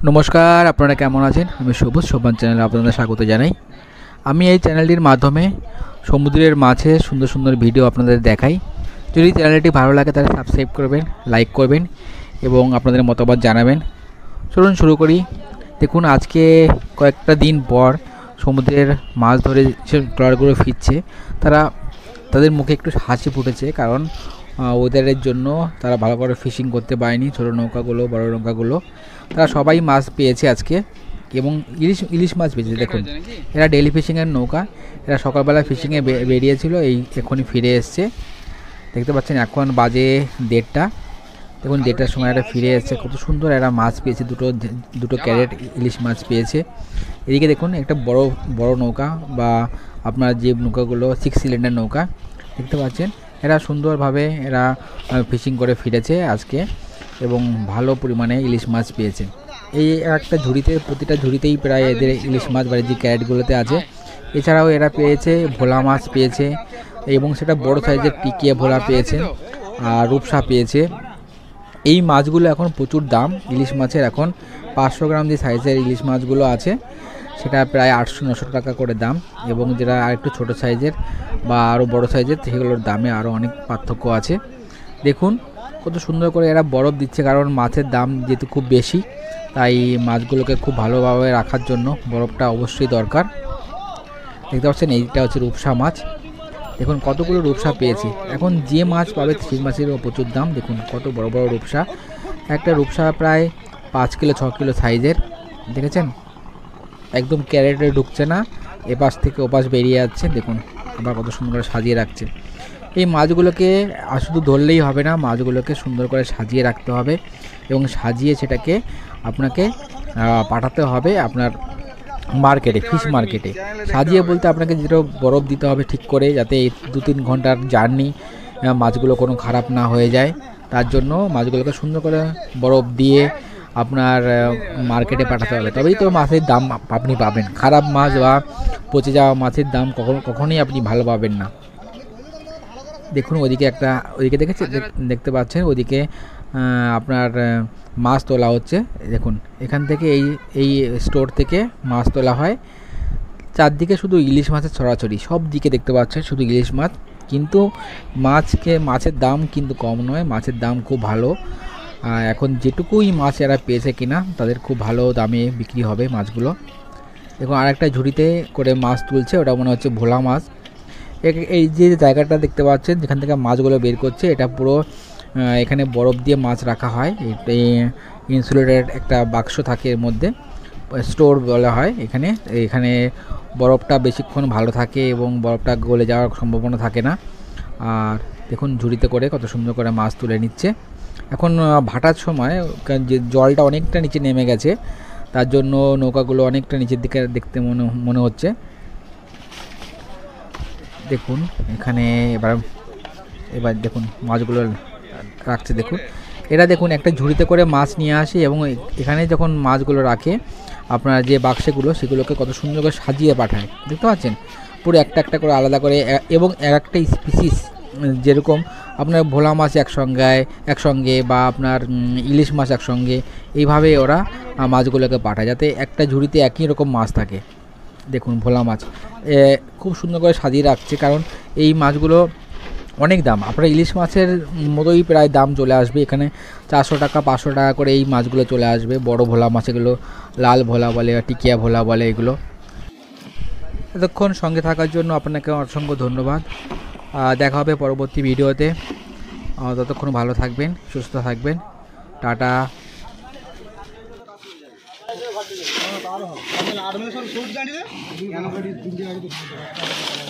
নমস্কার, আপনারা কেমন আছেন? আমি সবুজ সোপান চ্যানেলে আপনাদের স্বাগত জানাই। আমি এই চ্যানেলটির মাধ্যমে সমুদ্রের মাছে সুন্দর সুন্দর ভিডিও আপনাদের দেখাই। যদি চ্যানেলটি ভালো লাগে তাহলে সাবস্ক্রাইব করবেন, লাইক করবেন এবং আপনাদের মতামত জানাবেন। চলুন শুরু করি। দেখুন, আজকে কয়েকটা দিন পর সমুদ্রের মাছ ধরে যে ট্রলারগুলো ফিরছে, তাদের মুখে একটু হাসি ফুটেছে, কারণ ওয়েদারের জন্য তারা ভালো করে ফিশিং করতে পারেনি। ছোটো নৌকাগুলো, বড় নৌকাগুলো, তারা সবাই মাছ পেয়েছে আজকে এবং ইলিশ মাছ পেয়েছে। দেখুন, এরা ডেলি ফিশিংয়ের নৌকা, এরা সকালবেলা ফিশিংয়ে বেরিয়েছিল, এখনই ফিরে এসছে। দেখতে পাচ্ছেন এখন বাজে 1:30। দেখুন 1:30টার সময় এরা ফিরে এসছে। কত সুন্দর এরা মাছ পেয়েছে, দুটো ক্যারেট ইলিশ মাছ পেয়েছে। এদিকে দেখুন একটা বড় নৌকা, বা আপনার যে নৌকাগুলো 6 সিলিন্ডার নৌকা দেখতে পাচ্ছেন, এরা সুন্দরভাবে ফিশিং করে ফিরেছে আজকে এবং ভালো পরিমাণে ইলিশ মাছ পেয়েছে। এই একটা ঝুড়িতে, প্রতিটা ঝুড়িতেই প্রায় এদের ইলিশ মাছ বাড়ির যে ক্যারেটগুলোতে আছে। এছাড়াও এরা পেয়েছে ভোলা মাছ পেয়েছে, এবং সেটা বড় সাইজের টিকিয়া ভোলা পেয়েছে, আর রূপসা পেয়েছে। এই মাছগুলো এখন প্রচুর দাম। ইলিশ মাছের এখন 500 গ্রাম যে সাইজের ইলিশ মাছগুলো আছে সেটা প্রায় 800-900 টাকা করে দাম, এবং যেটা আরেকটু ছোটো সাইজের বা আরও বড় সাইজের সেগুলোর দামে আরও অনেক পার্থক্য আছে। দেখুন কত সুন্দর করে এরা বরফ দিচ্ছে, কারণ মাছের দাম যেহেতু খুব বেশি, তাই মাছগুলোকে খুব ভালোভাবে রাখার জন্য বরফটা অবশ্যই দরকার। দেখতে পাচ্ছেন এইটা হচ্ছে রূপসা মাছ। দেখুন কতগুলো রূপসা পেয়েছি। এখন যে মাছ পাবে সেই মাছেরও প্রচুর দাম। দেখুন কত বড় বড় রূপসা, একটা রূপসা প্রায় 5 কিলো 6 কিলো সাইজের। দেখেছেন, একদম ক্যারেটে ঢুকছে না, এপাশ থেকে ওপাশ বেরিয়ে যাচ্ছে। দেখুন আবার কত সুন্দর করে সাজিয়ে রাখছে। এই মাছগুলোকে শুধু ধরলেই হবে না, মাছগুলোকে সুন্দর করে সাজিয়ে রাখতে হবে, এবং সাজিয়ে সেটাকে আপনাকে পাঠাতে হবে আপনার মার্কেটে, ফিশ মার্কেটে। সাজিয়ে বলতে আপনাকে যেটা বরফ দিতে হবে ঠিক করে, যাতে এই 2-3 ঘন্টার জার্নি মাছগুলো কোনো খারাপ না হয়ে যায়। তার জন্য মাছগুলোকে সুন্দর করে বরফ দিয়ে আপনার মার্কেটে পাঠাতে হবে, তবেই তো মাছের দাম আপনি পাবেন। খারাপ মাছ বা পচে যাওয়া মাছের দাম কখনোই আপনি ভালো পাবেন না। দেখুন ওদিকে দেখতে পাচ্ছেন, ওদিকে আপনার মাছ তোলা হচ্ছে। দেখুন এখান থেকে এই স্টোর থেকে মাছ তোলা হয়। চারদিকে শুধু ইলিশ মাছের ছড়াছড়ি, সব দিকে দেখতে পাচ্ছেন শুধু ইলিশ মাছ। কিন্তু মাছের দাম কিন্তু কম নয়, মাছের দাম খুব ভালো। এখন যেটুকুই মাছ এরা পেয়েছে কিনা, তাদের খুব ভালো দামে বিক্রি হবে মাছগুলো। দেখুন আরেকটা ঝুড়িতে করে মাছ তুলছে, ওটা মনে হচ্ছে ভোলা মাছ। এই যে জায়গাটা দেখতে পাচ্ছেন যেখান থেকে মাছগুলো বের করছে, এটা পুরো এখানে বরফ দিয়ে মাছ রাখা হয়। এই ইনসুলেটেড একটা বাক্স থাকে, এর মধ্যে স্টোর বলা হয়। এখানে বরফটা বেশিক্ষণ ভালো থাকে এবং বরফটা গলে যাওয়ার সম্ভাবনা থাকে না। আর দেখুন ঝুড়িতে করে কত সুন্দর করে মাছ তুলে নিচ্ছে। এখন ভাটার সময় যে জলটা অনেকটা নিচে নেমে গেছে, তার জন্য নৌকাগুলো অনেকটা নিচের দিকে দেখতে মনে হচ্ছে। দেখুন এখানে এবার দেখুন মাছগুলো রাখছে। দেখুন এরা দেখুন একটা ঝুড়িতে করে মাছ নিয়ে আসে, এবং এখানে যখন মাছগুলো রাখে আপনার যে বাক্সগুলো, সেগুলোকে কত সুন্দর করে সাজিয়ে পাঠায়। দেখতে পাচ্ছেন পুরো একটা একটা করে আলাদা করে, এবং একটা স্পিসিস, যেরকম আপনার ভোলা মাছ একসঙ্গে বা আপনার ইলিশ মাছ একসঙ্গে, এইভাবে ওরা মাছগুলোকে পাঠায়, যাতে একটা ঝুড়িতে একই রকম মাছ থাকে। দেখুন ভোলা মাছ খুব সুন্দর করে সাজিয়ে রাখছে, কারণ এই মাছগুলো অনেক দাম। আপনার ইলিশ মাছের মতোই প্রায় দাম চলে আসবে এখানে। 400 টাকা 500 টাকা করে এই মাছগুলো চলে আসবে। বড় ভোলা মাছ, এগুলো লাল ভোলা বলে, টিকিয়া ভোলা বলে এগুলো। এতক্ষণ সঙ্গে থাকার জন্য আপনাকে অসংখ্য ধন্যবাদ। দেখা হবে পরবর্তী ভিডিওতে। ততক্ষণ ভালো থাকবেন, সুস্থ থাকবেন। টাটা।